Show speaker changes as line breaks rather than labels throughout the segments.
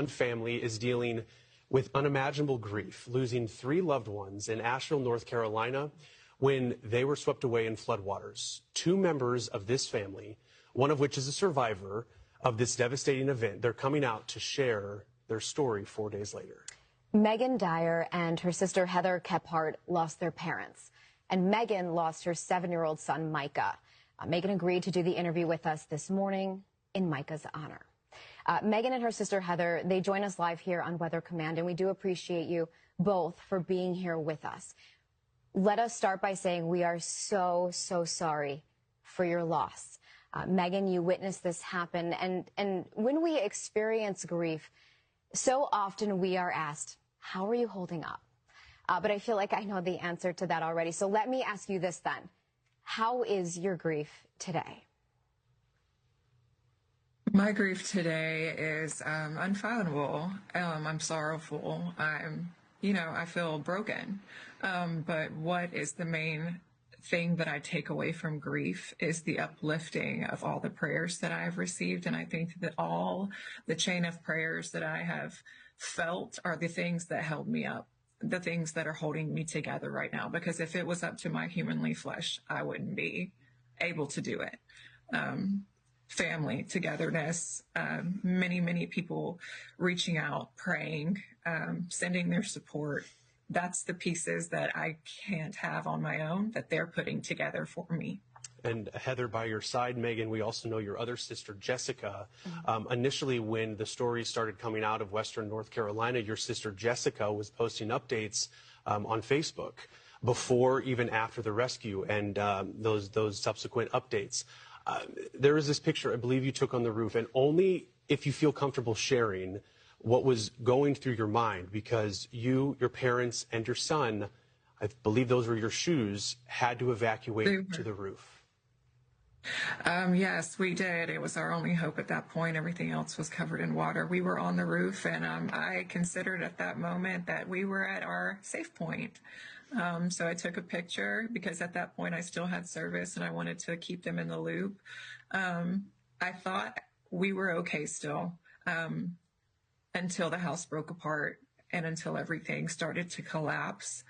One family is dealing with unimaginable grief, losing 3 loved ones in Asheville, North Carolina, when they were swept away in floodwaters. 2 members of this family, one of which is a survivor of this devastating event, they're coming out to share their story 4 days later.
Megan Dyer and her sister Heather Kephart lost their parents, and Megan lost her 7-year-old son, Micah. Megan agreed to do the interview with us this morning in Micah's honor. Megan and her sister Heather, they join us live here on Weather Command, and we do appreciate you both for being here with us. Let us start by saying we are so sorry for your loss. Megan, you witnessed this happen, and when we experience grief, so often we are asked, how are you holding up? But I feel like I know the answer to that already. So let me ask you this then. How is your grief today?
My grief today is unfathomable. I'm sorrowful. I feel broken. But what is the main thing that I take away from grief is the uplifting of all the prayers that I have received. And I think that all the chain of prayers that I have felt are the things that held me up, the things that are holding me together right now. Because if it was up to my humanly flesh, I wouldn't be able to do it. Family, togetherness, many people reaching out, praying, sending their support. That's the pieces that I can't have on my own that they're putting together for me.
And Heather, by your side, Megan, we also know your other sister, Jessica. Initially, when the stories started coming out of Western North Carolina, your sister Jessica was posting updates on Facebook before, even after the rescue and those subsequent updates. There is this picture I believe you took on the roof, and only if you feel comfortable sharing what was going through your mind, because you, your parents, and your son, I believe those were your shoes, had to evacuate to the roof.
Yes, we did. It was our only hope at that point. Everything else was covered in water. We were on the roof, and I considered at that moment that we were at our safe point. So I took a picture because at that point I still had service and I wanted to keep them in the loop. I thought we were okay still until the house broke apart and until everything started to collapse.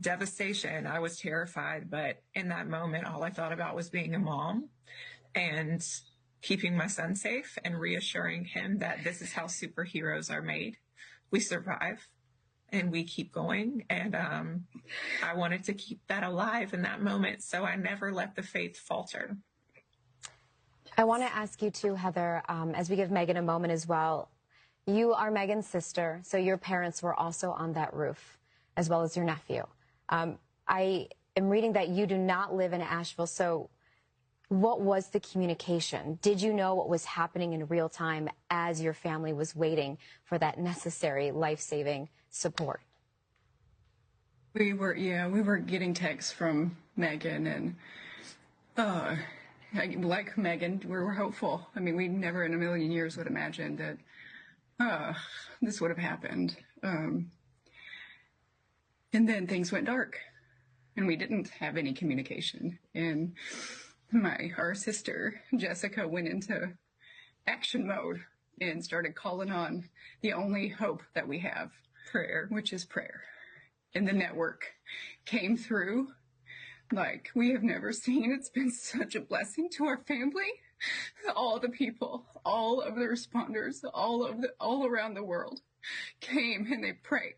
Devastation. I was terrified, but in that moment, all I thought about was being a mom and keeping my son safe and reassuring him that this is how superheroes are made. We survive. And we keep going. And I wanted to keep that alive in that moment, so I never let the faith falter.
I want to ask you too, Heather, as we give Megan a moment as well. You are Megan's sister, so your parents were also on that roof, as well as your nephew. I am reading that you do not live in Asheville, so what was the communication? Did you know what was happening in real time as your family was waiting for that necessary life-saving support?
We were getting texts from Megan, and like Megan, we were hopeful. I mean, we never in a million years would imagine that this would have happened. And then things went dark, and we didn't have any communication. And our sister Jessica went into action mode and started calling on the only hope that we have, prayer, which is prayer. And the network came through like we have never seen. It's been such a blessing to our family. All the people, all of the responders, all around the world came and they prayed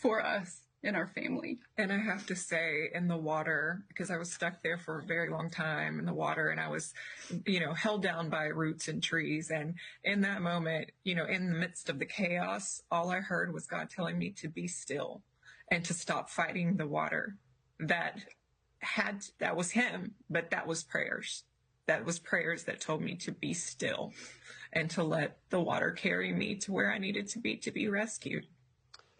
for us and our family.
And I have to say, in the water, because I was stuck there for a very long time in the water, and I was, held down by roots and trees. And in that moment, in the midst of the chaos, all I heard was God telling me to be still and to stop fighting the water. That was him, but that was prayers. That was prayers that told me to be still and to let the water carry me to where I needed to be rescued.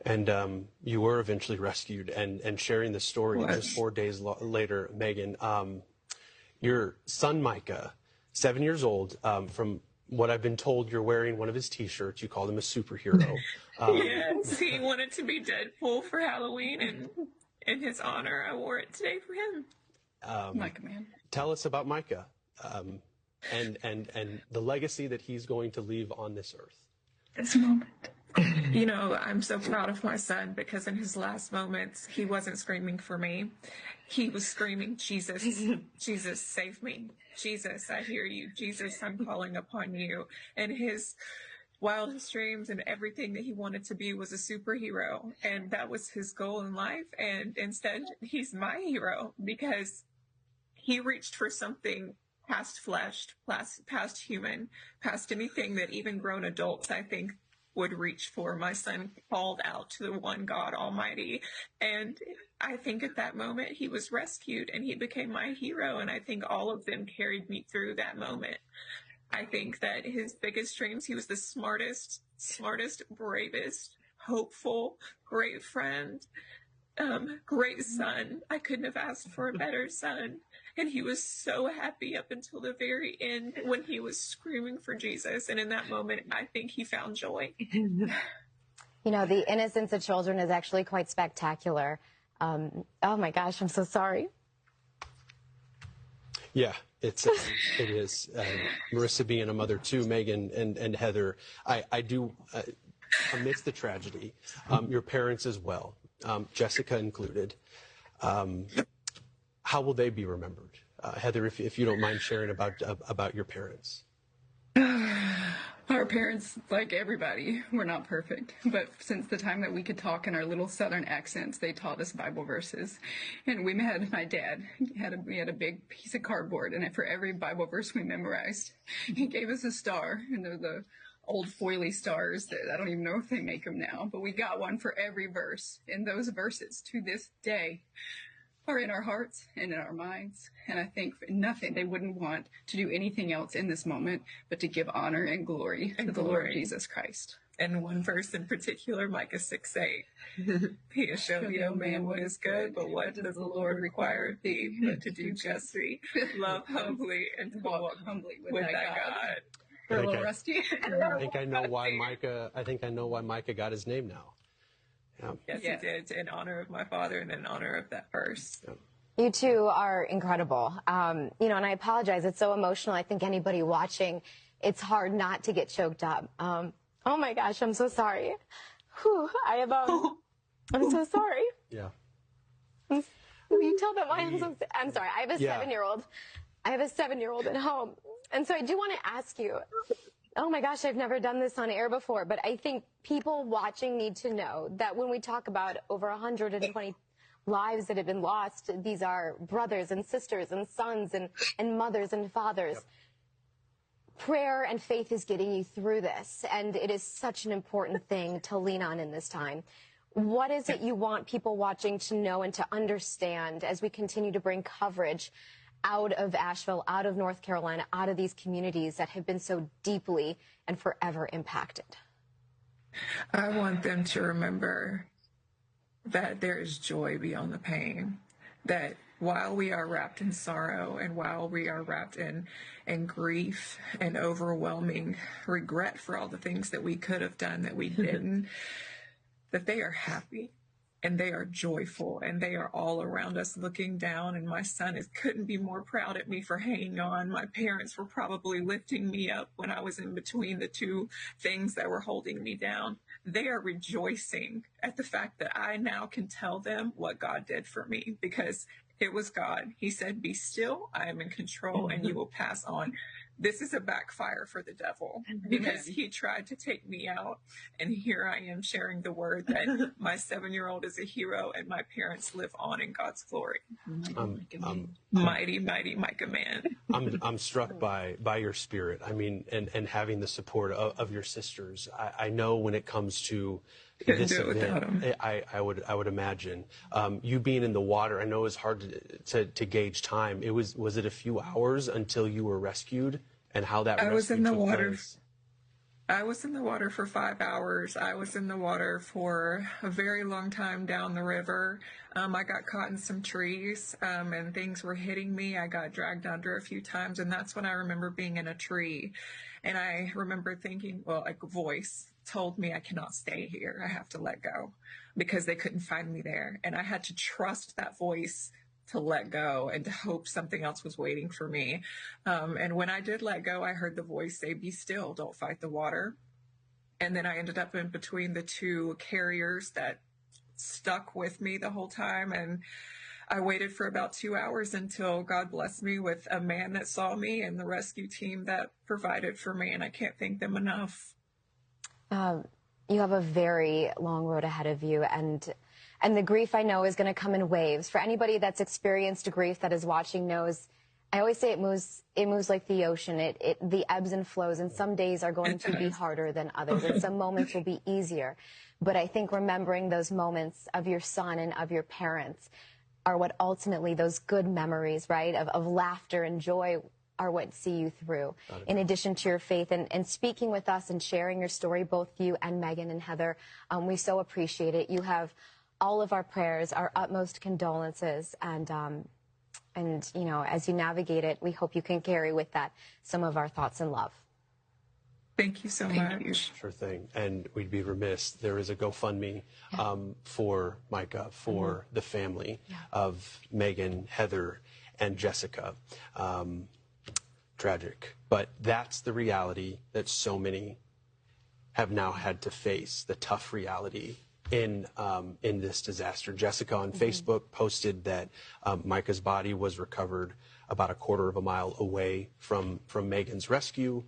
And you were eventually rescued, and sharing the story just 4 days later, Megan, your son Micah, 7 years old, from what I've been told, you're wearing one of his T-shirts. You called him a superhero.
Yes, he wanted to be Deadpool for Halloween, and in his honor, I wore it today for him.
Like a man.
Tell us about Micah and the legacy that he's going to leave on this earth.
this moment.
You know, I'm so proud of my son because in his last moments, he wasn't screaming for me. He was screaming, Jesus, Jesus, save me. Jesus, I hear you. Jesus, I'm calling upon you. And his wildest dreams and everything that he wanted to be was a superhero. And that was his goal in life. And instead, he's my hero because he reached for something past flesh, past human, past anything that even grown adults, I think, would reach for. My son called out to the one God Almighty. And I think at that moment he was rescued and he became my hero. And I think all of them carried me through that moment. I think that his biggest dreams, he was the smartest, bravest, hopeful, great friend, great son. I couldn't have asked for a better son. And he was so happy up until the very end when he was screaming for Jesus. And in that moment, I think he found joy.
You know, the innocence of children is actually quite spectacular. Oh my gosh, I'm so sorry.
Yeah, it is. Marissa being a mother too, Megan and Heather, I do, amidst the tragedy, your parents as well, Jessica included, how will they be remembered? Heather, if you don't mind sharing about your parents.
Our parents, like everybody, were not perfect. But since the time that we could talk in our little Southern accents, they taught us Bible verses. And we had, my dad, we had a big piece of cardboard, and for every Bible verse we memorized, he gave us a star. And they're the old foily stars that I don't even know if they make them now. But we got one for every verse. And those verses, to this day, are in our hearts and in our minds. And I think for nothing, they wouldn't want to do anything else in this moment but to give honor and glory to the Lord Jesus Christ.
And one verse in particular, Micah 6:8. He has shown thee, O man, what is good, but what does the Lord require of thee? But to do justly, love humbly, and to walk humbly with thy God.
We're a little rusty.
I think I know why Micah got his name now.
Yes, he did, in honor of my father and in honor of that verse.
You two are incredible. You know, and I apologize. It's so emotional. I think anybody watching, it's hard not to get choked up. Oh my gosh, I'm so sorry. Whew, I'm so sorry.
Yeah.
Will you tell them why I'm sorry. I have a 7-year-old. I have a 7-year-old at home. And so I do want to ask you, oh my gosh, I've never done this on air before, but I think people watching need to know that when we talk about over 120 lives that have been lost, these are brothers and sisters and sons and mothers and fathers. Yep. Prayer and faith is getting you through this, and it is such an important thing to lean on in this time. What is it you want people watching to know and to understand as we continue to bring coverage out of Asheville, out of North Carolina, out of these communities that have been so deeply and forever impacted?
I want them to remember that there is joy beyond the pain, that while we are wrapped in sorrow and while we are wrapped in grief and overwhelming regret for all the things that we could have done that we didn't, that they are happy. And they are joyful, and they are all around us looking down. And my son couldn't be more proud at me for hanging on. My parents were probably lifting me up when I was in between the two things that were holding me down. They are rejoicing at the fact that I now can tell them what God did for me, because it was God. He said, "Be still, I am in control, and you will pass on." This is a backfire for the devil, because he tried to take me out. And here I am sharing the word that my 7-year-old is a hero and my parents live on in God's glory. Mighty, mighty Micah man.
I'm struck by your spirit. I mean, and having the support of your sisters. I know when it comes to this event, I would imagine you being in the water. I know it's hard to gauge time. Was it a few hours until you were rescued, and how that
I was in the water.
Place?
I was in the water for 5 hours. I was in the water for a very long time down the river. I got caught in some trees, and things were hitting me. I got dragged under a few times, and that's when I remember being in a tree. And I remember thinking, well, like a voice told me I cannot stay here. I have to let go, because they couldn't find me there. And I had to trust that voice to let go and to hope something else was waiting for me. And when I did let go, I heard the voice say, "Be still, don't fight the water." And then I ended up in between the two carriers that stuck with me the whole time. And I waited for about 2 hours until God blessed me with a man that saw me and the rescue team that provided for me. And I can't thank them enough.
You have a very long road ahead of you, and the grief, I know, is going to come in waves. For anybody that's experienced grief that is watching knows, I always say it moves like the ocean. The ebbs and flows, and some days are going to be harder than others, and some moments will be easier. But I think remembering those moments of your son and of your parents are what ultimately, those good memories, right, of laughter and joy, are what see you through, in addition to your faith. And speaking with us and sharing your story, both you and Megan and Heather, we so appreciate it. You have all of our prayers, our utmost condolences, and you know, as you navigate it, we hope you can carry with that some of our thoughts and love.
Thank you so much.
Sure thing. And we'd be remiss. There is a GoFundMe for Micah, for the family of Megan, Heather, and Jessica. Tragic. But that's the reality that so many have now had to face, the tough reality in this disaster. Jessica on Facebook posted that Micah's body was recovered about a quarter of a mile away from Megan's rescue.